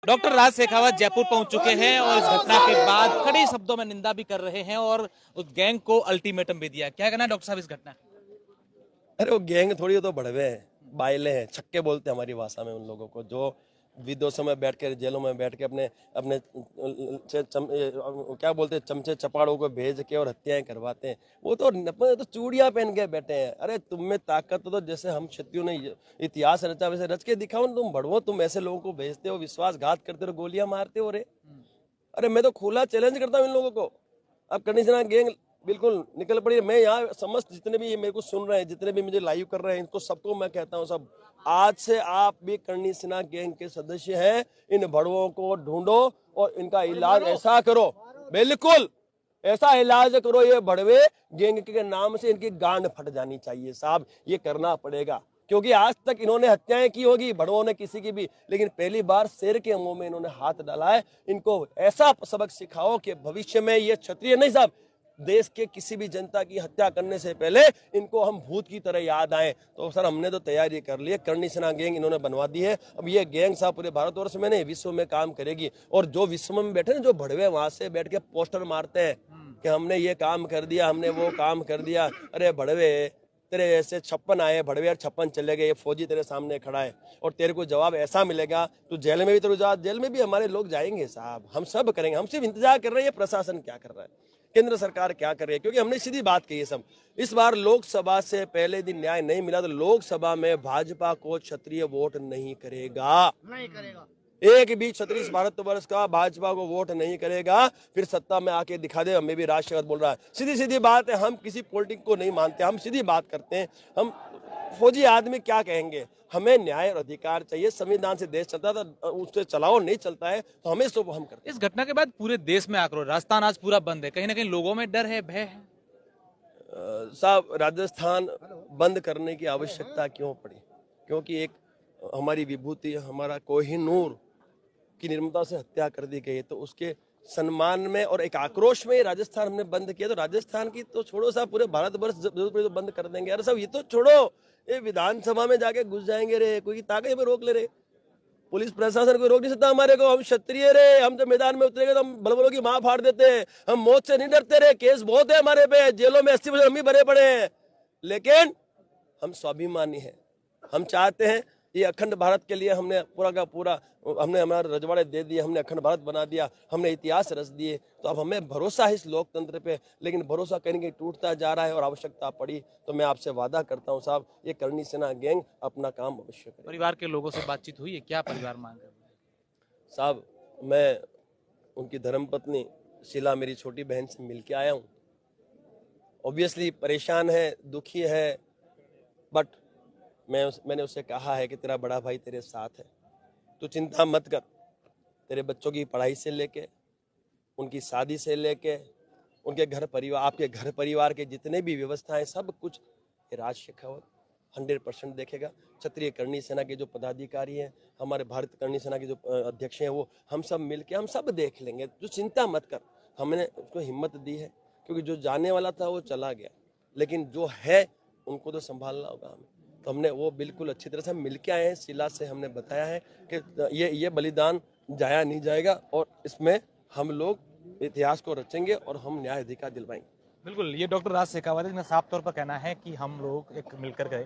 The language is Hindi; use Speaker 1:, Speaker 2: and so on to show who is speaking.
Speaker 1: डॉक्टर राज शेखावत जयपुर पहुंच चुके हैं और इस घटना के बाद कड़े शब्दों में निंदा भी कर रहे हैं और उस गैंग को अल्टीमेटम भी दिया। क्या कहना है डॉक्टर साहब इस घटना?
Speaker 2: अरे वो गैंग थोड़ी, वो तो बढ़वे हैं, बायले हैं, छक्के बोलते हैं हमारी भाषा में उन लोगों को, जो विदेशों में बैठ कर, जेलों में बैठ के अपने अपने क्या बोलते हैं, चमचे चपाड़ों को भेज के और हत्याएं करवाते हैं। वो तो चूड़ियां पहन के बैठे हैं। अरे तुम में ताकत तो जैसे हम क्षत्रियों ने इतिहास रचा वैसे रच के दिखाओ ना। तुम बढ़वो, तुम ऐसे लोगों को भेजते हो, विश्वासघात करते हो, गोलियां मारते हो। रे अरे मैं तो खुला चैलेंज करता हूँ इन लोगों को। अब कंडीशनर गैंग बिल्कुल निकल पड़ी। मैं यहाँ समस्त जितने भी ये मेरे को सुन रहे हैं, जितने भी मुझे लाइव कर रहे हैं, इनको सबको मैं कहता हूँ, सब आज से आप भी करणी सेना गैंग के सदस्य हैं। इन भड़वों को ढूंढो और इनका इलाज ऐसा करो, बिल्कुल ऐसा इलाज करो, ये भड़वे गैंग के नाम से इनकी गांड फट जानी चाहिए साहब। ये करना पड़ेगा, क्योंकि आज तक इन्होंने हत्याएं की होगी भड़वों ने किसी की भी, लेकिन पहली बार शेर के मुंह में इन्होंने हाथ डाला है। इनको ऐसा सबक सिखाओ कि भविष्य में ये क्षत्रिय नहीं साहब, देश के किसी भी जनता की हत्या करने से पहले इनको हम भूत की तरह याद आए। तो सर हमने तो तैयारी कर ली है, करणी सेना गैंग इन्होंने बनवा दी है। अब ये गैंग साहब पूरे भारतवर्ष में नहीं, विश्व में काम करेगी। और जो विश्व में बैठे ना, जो भड़वे वहां से बैठ के पोस्टर मारते हैं कि हमने ये काम कर दिया, हमने वो काम कर दिया। अरे भड़वे, तेरे ऐसे 56 आए भड़वे और 56 चले गए, फौजी तेरे सामने खड़ा है और तेरे को जवाब ऐसा मिलेगा, तो जेल में भी तेरे जा, जेल में भी हमारे लोग जाएंगे साहब, हम सब करेंगे। हम सिर्फ इंतजार कर रहे हैं प्रशासन क्या कर रहा है, केंद्र सरकार क्या कर रही है, क्योंकि हमने सीधी बात कही है सब। इस बार लोकसभा से पहले दिन न्याय नहीं मिला तो लोकसभा में भाजपा को क्षत्रिय वोट नहीं करेगा, नहीं करेगा। एक भी क्षत्रिय भारतवर्ष का भाजपा को वोट नहीं करेगा। फिर सत्ता में आके दिखा दे, हमें भी राष्ट्रवाद बोल रहा है। सीधी सीधी बात है, हम किसी पॉलिटिक्स को नहीं मानते, हम सीधी बात करते हैं। हम फौजी आदमी क्या कहेंगे, हमें न्याय और अधिकार चाहिए। संविधान से देश चलता है तो उससे चलाओ, नहीं चलता है तो हमें तो हम करते हैं।
Speaker 1: इस घटना के बाद पूरे देश में आक्रोश, राजस्थान आज पूरा बंद है, कहीं ना कहीं लोगों में डर है, भय है।
Speaker 2: साहब राजस्थान बंद करने की आवश्यकता क्यों पड़ी? क्योंकि एक हमारी विभूति, हमारा कोहिनूर की निर्मता से हत्या कर दी गई, तो उसके सम्मान में और एक आक्रोश में राजस्थान हमने बंद किया। तो राजस्थान की तो छोड़ो साहब, पूरे भारतवर्ष जरूरत पड़े तो बंद कर देंगे। अरे साहब ये तो छोड़ो, ये विधानसभा में जाके घुस जाएंगे रे, कोई ताकत में रोक ले रहे, पुलिस प्रशासन को रोक नहीं सकता हमारे को। हम क्षत्रिय रे, हम जब मैदान में उतरेंगे तो हम बलबलों की मां फाड़ देते हैं। हम मौत से नहीं डरते रे, केस बहुत है हमारे पे, जेलों में 80% हम ही भरे पड़े हैं, लेकिन हम स्वाभिमानी हैं। हम चाहते हैं ये अखंड भारत के लिए हमने पूरा का पूरा, हमने हमारे रजवाड़े दे दिए, हमने अखंड भारत बना दिया, हमने इतिहास रच दिए। तो अब हमें भरोसा है इस लोकतंत्र पे, लेकिन भरोसा कहीं न कहीं टूटता जा रहा है। और आवश्यकता पड़ी तो मैं आपसे वादा करता हूँ साहब, ये करणी सेना गैंग अपना काम अवश्य करे।
Speaker 1: परिवार के लोगों से बातचीत हुई है, क्या परिवार मांग रहे हैं?
Speaker 2: साहब मैं उनकी धर्मपत्नी शीला, मेरी छोटी बहन से मिल के आया हूँ। ऑब्वियसली परेशान है, दुखी है, बट मैंने उससे कहा है कि तेरा बड़ा भाई तेरे साथ है, तू चिंता मत कर। तेरे बच्चों की पढ़ाई से लेके, उनकी शादी से लेके, उनके घर परिवार, आपके घर परिवार के जितने भी व्यवस्थाएं, सब कुछ ये राज शेखावत 100% देखेगा। क्षत्रिय करणी सेना के जो पदाधिकारी हैं, हमारे भारत करणी सेना के जो अध्यक्ष हैं, वो हम सब मिलके हम सब देख लेंगे, तू चिंता मत कर। हमने उसको हिम्मत दी है, क्योंकि जो जाने वाला था वो चला गया, लेकिन जो है उनको तो संभालना होगा हमें। तो हमने वो बिल्कुल अच्छी तरह से मिल के आए हैं। शीला से हमने बताया है कि ये बलिदान जाया नहीं जाएगा और इसमें हम लोग इतिहास को रचेंगे और हम न्याय अधिकार दिलवाएंगे।
Speaker 1: बिल्कुल, ये डॉक्टर राज शेखावत ने साफ तौर पर कहना है कि हम लोग एक मिलकर गए